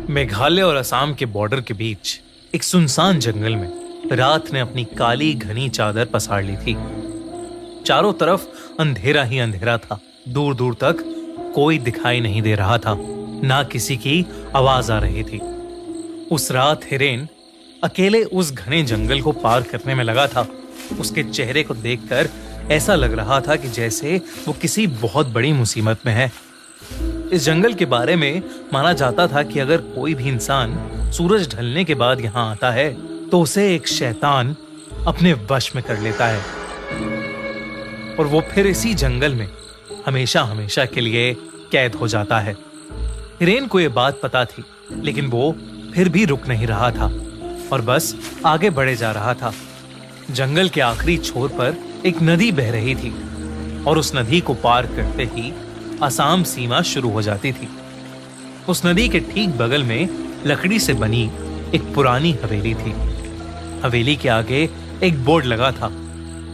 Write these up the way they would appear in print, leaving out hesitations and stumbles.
मेघालय और असम के बॉर्डर के बीच एक सुनसान जंगल में रात ने अपनी काली घनी चादर पसार ली थी। चारों तरफ अंधेरा ही अंधेरा था। दूर दूर तक कोई दिखाई नहीं दे रहा था, ना किसी की आवाज आ रही थी। उस रात हिरेन अकेले उस घने जंगल को पार करने में लगा था। उसके चेहरे को देखकर ऐसा लग रहा था कि जैसे वो किसी बहुत बड़ी मुसीबत में है। इस जंगल के बारे में माना जाता था कि अगर कोई भी इंसान सूरज ढलने के बाद यहाँ आता है तो उसे एक शैतान अपने वश में कर लेता है और वो फिर इसी जंगल में हमेशा हमेशा के लिए कैद हो जाता है। हिरेन को ये बात पता थी, लेकिन वो फिर भी रुक नहीं रहा था और बस आगे बढ़े जा रहा था। जंगल के आखिरी छोर पर एक नदी बह रही थी और उस नदी को पार करते ही असम सीमा शुरू हो जाती थी। उस नदी के ठीक बगल में लकड़ी से बनी एक पुरानी हवेली थी। हवेली के आगे एक बोर्ड लगा था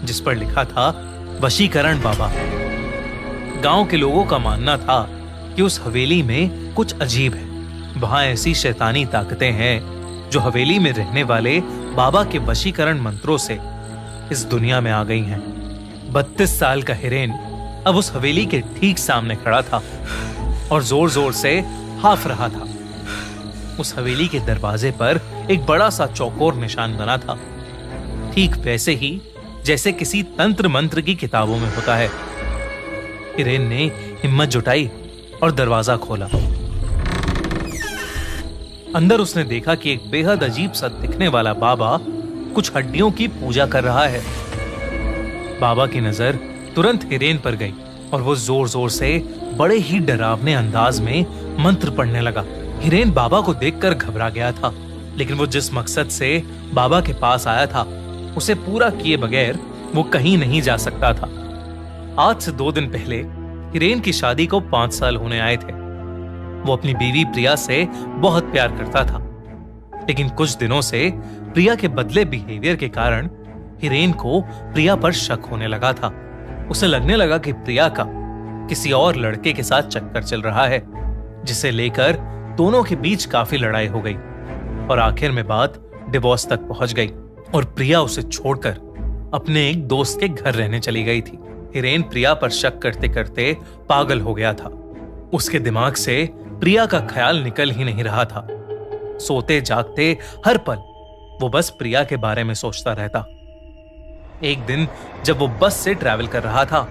जिस पर लिखा था वशीकरण बाबा। गांव के लोगों का मानना था कि उस हवेली में कुछ अजीब है। वहां ऐसी शैतानी ताकतें हैं जो हवेली में रहने वाले बाबा के वशीकरण मंत्रों से इस दुनिया में आ गई हैं। 32 साल का हिरेन अब उस हवेली के ठीक सामने खड़ा था और जोर जोर से हाफ रहा था। उस हवेली के दरवाजे पर एक बड़ा सा चौकोर निशान बना था, ठीक वैसे ही जैसे किसी तंत्र मंत्र की किताबों में होता है। हिरेन ने हिम्मत जुटाई और दरवाजा खोला। अंदर उसने देखा कि एक बेहद अजीब सा दिखने वाला बाबा कुछ हड्डियों की पूजा कर रहा है। बाबा की नजर तुरंत हिरेन पर गई और वो जोर जोर से बड़े ही डरावने अंदाज में मंत्र पढ़ने लगा। हिरेन बाबा को देखकर घबरा गया था, लेकिन वो जिस मकसद से बाबा के पास आया था उसे पूरा किए बगैर वो कहीं नहीं जा सकता था। आज से 2 दिन पहले हिरेन की शादी को 5 साल होने आए थे। वो अपनी बीवी प्रिया से बहुत प्यार करता था, लेकिन कुछ दिनों से प्रिया के बदले बिहेवियर के कारण हिरेन को प्रिया पर शक होने लगा था। उसे लगने लगा कि प्रिया का किसी और लड़के के साथ चक्कर चल रहा है, जिसे लेकर दोनों के बीच काफी लड़ाई हो गई और आखिर में बात डिवोर्स तक पहुंच गई और प्रिया उसे छोड़कर अपने एक दोस्त के घर रहने चली गई थी। हिरेन प्रिया पर शक करते करते पागल हो गया था। उसके दिमाग से प्रिया का ख्याल निकल ही नहीं रहा था। सोते जागते हर पल वो बस प्रिया के बारे में सोचता रहता। एक दिन जब वो बस से ट्रैवल कर रहा था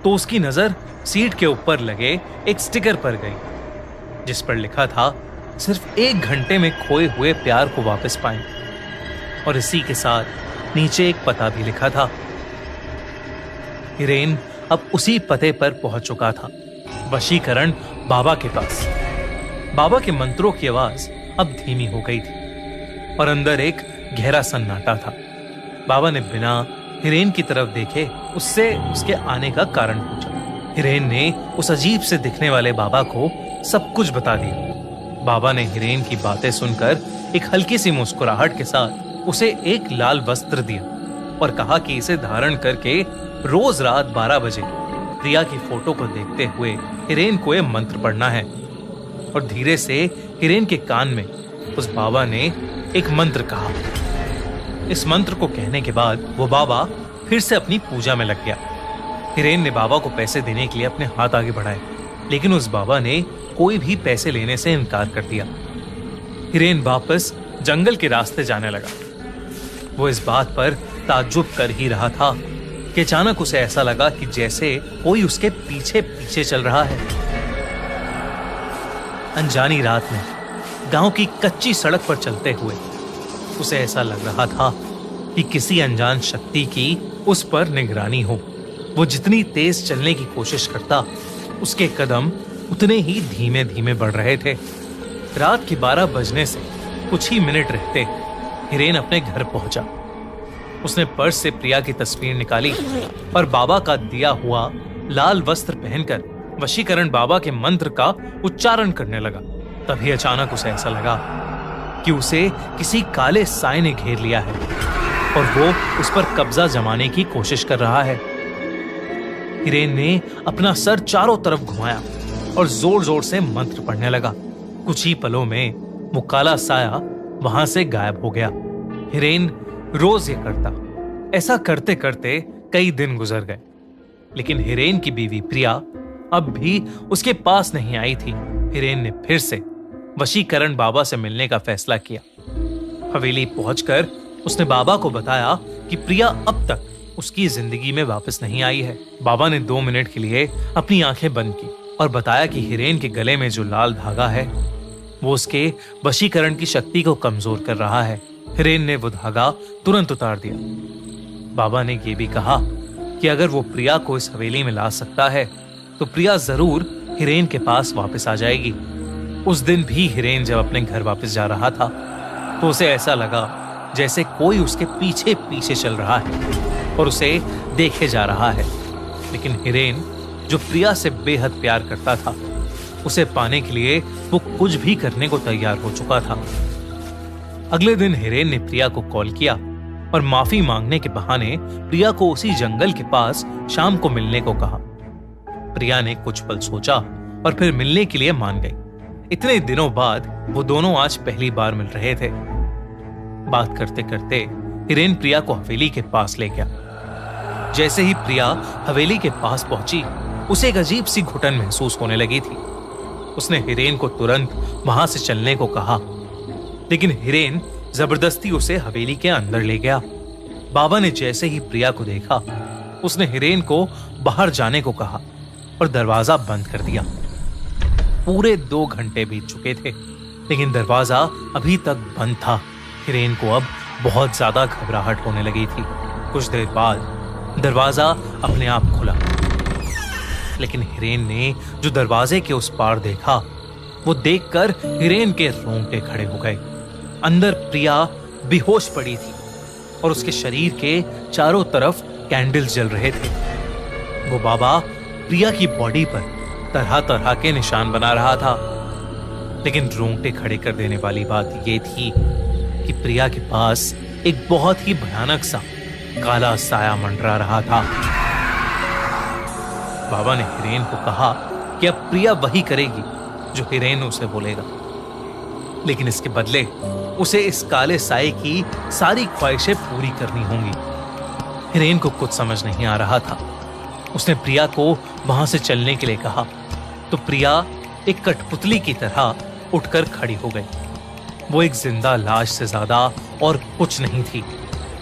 तो उसकी नजर सीट के ऊपर लगे एक स्टिकर पर गई जिस पर लिखा था सिर्फ 1 घंटे में खोए हुए प्यार को वापस पाएं, और इसी के साथ नीचे एक पता भी लिखा था। हिरेन अब उसी पते पर पहुंच चुका था, वशीकरण बाबा के पास। बाबा के मंत्रों की आवाज अब धीमी हो गई थी और अंदर एक गहरा सन्नाटा था। बाबा ने बिना हिरेन की तरफ देखे उससे उसके आने का कारण पूछा। हिरेन ने उस अजीब से दिखने वाले बाबा को सब कुछ बता दिया। बाबा ने हिरेन की बातें सुनकर एक हल्की सी मुस्कुराहट के साथ उसे एक लाल वस्त्र दिया और कहा कि इसे धारण करके रोज रात 12 बजे प्रिया की फोटो को देखते हुए हिरेन को यह मंत्र पढ़ना है। और धीरे से हिरेन के कान में उस बाबा ने एक मंत्र कहा। इस मंत्र को कहने के बाद वो बाबा फिर से अपनी पूजा में लग गया। हिरेन ने बाबा को पैसे देने के लिए अपने हाथ आगे बढ़ाए, लेकिन उस बाबा ने कोई भी पैसे लेने से इनकार कर दिया। हिरेन वापस जंगल के रास्ते जाने लगा। वो इस बात पर ताज्जुब कर ही रहा था कि अचानक उसे ऐसा लगा कि जैसे कोई उसके पीछे पीछे चल रहा है। अनजानी रात में गांव की कच्ची सड़क पर चलते हुए उसे ऐसा लग रहा था कि किसी अनजान शक्ति की उस पर निगरानी हो। वो जितनी तेज चलने की कोशिश करता, उसके कदम उतने ही धीमे धीमे बढ़ रहे थे। रात के 12 बजने से कुछ ही मिनट रहते हिरेन अपने घर पहुंचा। उसने पर्स से प्रिया की तस्वीर निकाली और बाबा का दिया हुआ लाल वस्त्र पहनकर वशीकरण बाबा के मंत्र का उच्चारण करने लगा। तभी अचानक उसे ऐसा लगा कि उसे किसी काले साए ने घेर लिया है और वो उस पर कब्जा जमाने की कोशिश कर रहा है। हिरेन ने अपना सर चारों तरफ घुमाया और जोर जोर से मंत्र पढ़ने लगा। कुछ ही पलों में वो काला साया वहां से गायब हो गया। हिरेन रोज ये करता। ऐसा करते करते कई दिन गुजर गए, लेकिन हिरेन की बीवी प्रिया अब भी उसके पास नहीं आई थी। हिरेन ने फिर से वशीकरण बाबा से मिलने का फैसला किया। हवेली पहुंचकर उसने बाबा को बताया कि प्रिया अब तक उसकी जिंदगी में वापस नहीं आई है। बाबा ने 2 मिनट के लिए अपनी आंखें बंद की और बताया कि हिरेन के गले में जो लाल धागा है वो उसके वशीकरण की शक्ति को कमजोर कर रहा है। हिरेन ने वो धागा तुरंत उतार दिया। बाबा ने यह भी कहा कि अगर वो प्रिया को इस हवेली में ला सकता है तो प्रिया जरूर हिरेन के पास वापस आ जाएगी। उस दिन भी हिरेन जब अपने घर वापस जा रहा था तो उसे ऐसा लगा जैसे कोई उसके पीछे पीछे चल रहा है और उसे देखे जा रहा है। लेकिन हिरेन जो प्रिया से बेहद प्यार करता था, उसे पाने के लिए वो कुछ भी करने को तैयार हो चुका था। अगले दिन हिरेन ने प्रिया को कॉल किया और माफी मांगने के बहाने प्रिया को उसी जंगल के पास शाम को मिलने को कहा। प्रिया ने कुछ पल सोचा और फिर मिलने के लिए मान गई। इतने दिनों बाद वो दोनों आज पहली बार मिल रहे थे। बात करते करते हिरेन प्रिया को हवेली के पास ले गया। जैसे ही प्रिया हवेली के पास पहुंची, उसे एक अजीब सी घुटन महसूस होने लगी थी। उसने हिरेन को तुरंत वहां से चलने को कहा, लेकिन हिरेन जबरदस्ती उसे हवेली के अंदर ले गया। बाबा ने जैसे ही प्रिया को देखा, उसने हिरेन को बाहर जाने को कहा और दरवाजा बंद कर दिया। पूरे 2 घंटे बीत चुके थे, लेकिन दरवाजा अभी तक बंद था। हिरेन को अब बहुत ज्यादा घबराहट होने लगी थी। कुछ देर बाद दरवाजा अपने आप खुला, लेकिन हिरेन ने जो दरवाजे के उस पार देखा, वो देखकर हिरेन के रोंगटे खड़े हो गए। अंदर प्रिया बेहोश पड़ी थी और उसके शरीर के चारों तरफ कैंडल्स जल रहे थे। वो बाबा प्रिया की बॉडी पर तरह तरह के निशान बना रहा था, लेकिन रोंगटे खड़े कर देने वाली बात यह थी कि प्रिया के पास एक बहुत ही भयानक सा काला साया मंडरा रहा था। बाबा ने हिरेन को कहा कि अब प्रिया वही करेगी जो हिरेन उसे बोलेगा, लेकिन इसके बदले उसे इस काले साए की सारी ख्वाहिशें पूरी करनी होंगी। हिरेन को कुछ समझ नहीं आ रहा था। उसने प्रिया को वहां से चलने के लिए कहा तो प्रिया एक कठपुतली की तरह उठकर खड़ी हो गई। वो एक जिंदा लाश से ज्यादा और कुछ नहीं थी।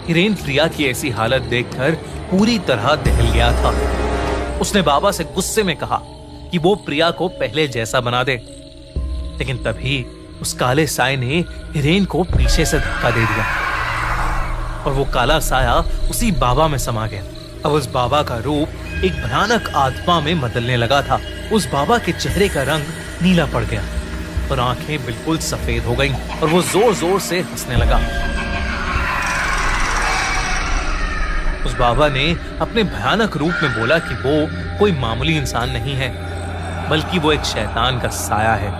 हिरेन प्रिया की ऐसी हालत देखकर पूरी तरह दहल गया था। उसने बाबा से गुस्से में कहा कि वो प्रिया को पहले जैसा बना दे, लेकिन तभी उस काले साए ने हिरेन को पीछे से धक्का दे दिया और वो काला साया उसी बाबा में समा गया। अब उस बाबा का रूप एक भयानक आत्मा में बदलने लगा था। उस बाबा के चेहरे का रंग नीला पड़ गया और आंखें बिल्कुल सफेद हो गईं और वो जोर जोर से हंसने लगा। उस बाबा ने अपने भयानक रूप में बोला कि वो कोई मामूली इंसान नहीं है, बल्कि वो एक शैतान का साया है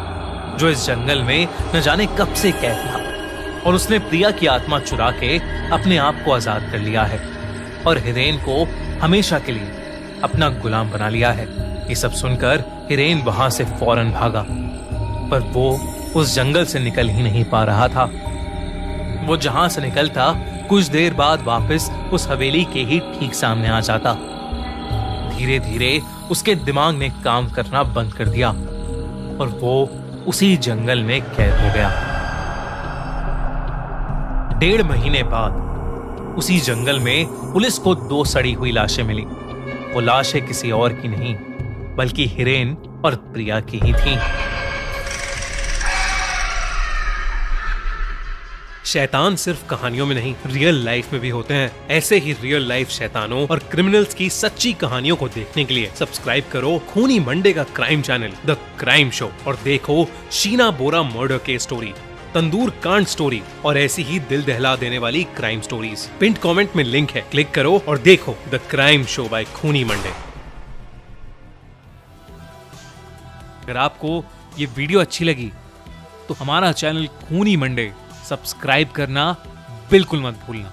जो इस जंगल में न जाने कब से कैद था और उसने प्रिया की आत्मा चुरा के अपने आप को आजाद कर लिया है और हिरेन को हमेशा के लिए अपना गुलाम बना लिया है। ये सब सुनकर हिरेन वहां से फौरन भागा, पर वो उस जंगल से निकल ही नहीं पा रहा था। वो जहां से निकलता कुछ देर बाद वापस उस हवेली के ही ठीक सामने आ जाता। धीरे धीरे उसके दिमाग ने काम करना बंद कर दिया और वो उसी जंगल में कैद हो गया। 1.5 महीने बाद उसी जंगल में पुलिस को 2 सड़ी हुई लाशें मिली। वो लाशें किसी और की नहीं, बल्कि हिरेन और प्रिया की ही थीं। शैतान सिर्फ कहानियों में नहीं, रियल लाइफ में भी होते हैं। ऐसे ही रियल लाइफ शैतानों और क्रिमिनल्स की सच्ची कहानियों को देखने के लिए सब्सक्राइब करो खूनी मंडे का crime channel the crime show और देखो शीना बोरा मर्डर केस स्टोरी, तंदूर कांड स्टोरी और ऐसी ही दिल दहला देने वाली क्राइम स्टोरीज। पिंड कमेंट में लिंक है, क्लिक करो और देखो द क्राइम शो बाय खूनी मंडे। अगर आपको ये वीडियो अच्छी लगी तो हमारा चैनल खूनी मंडे सब्सक्राइब करना बिल्कुल मत भूलना।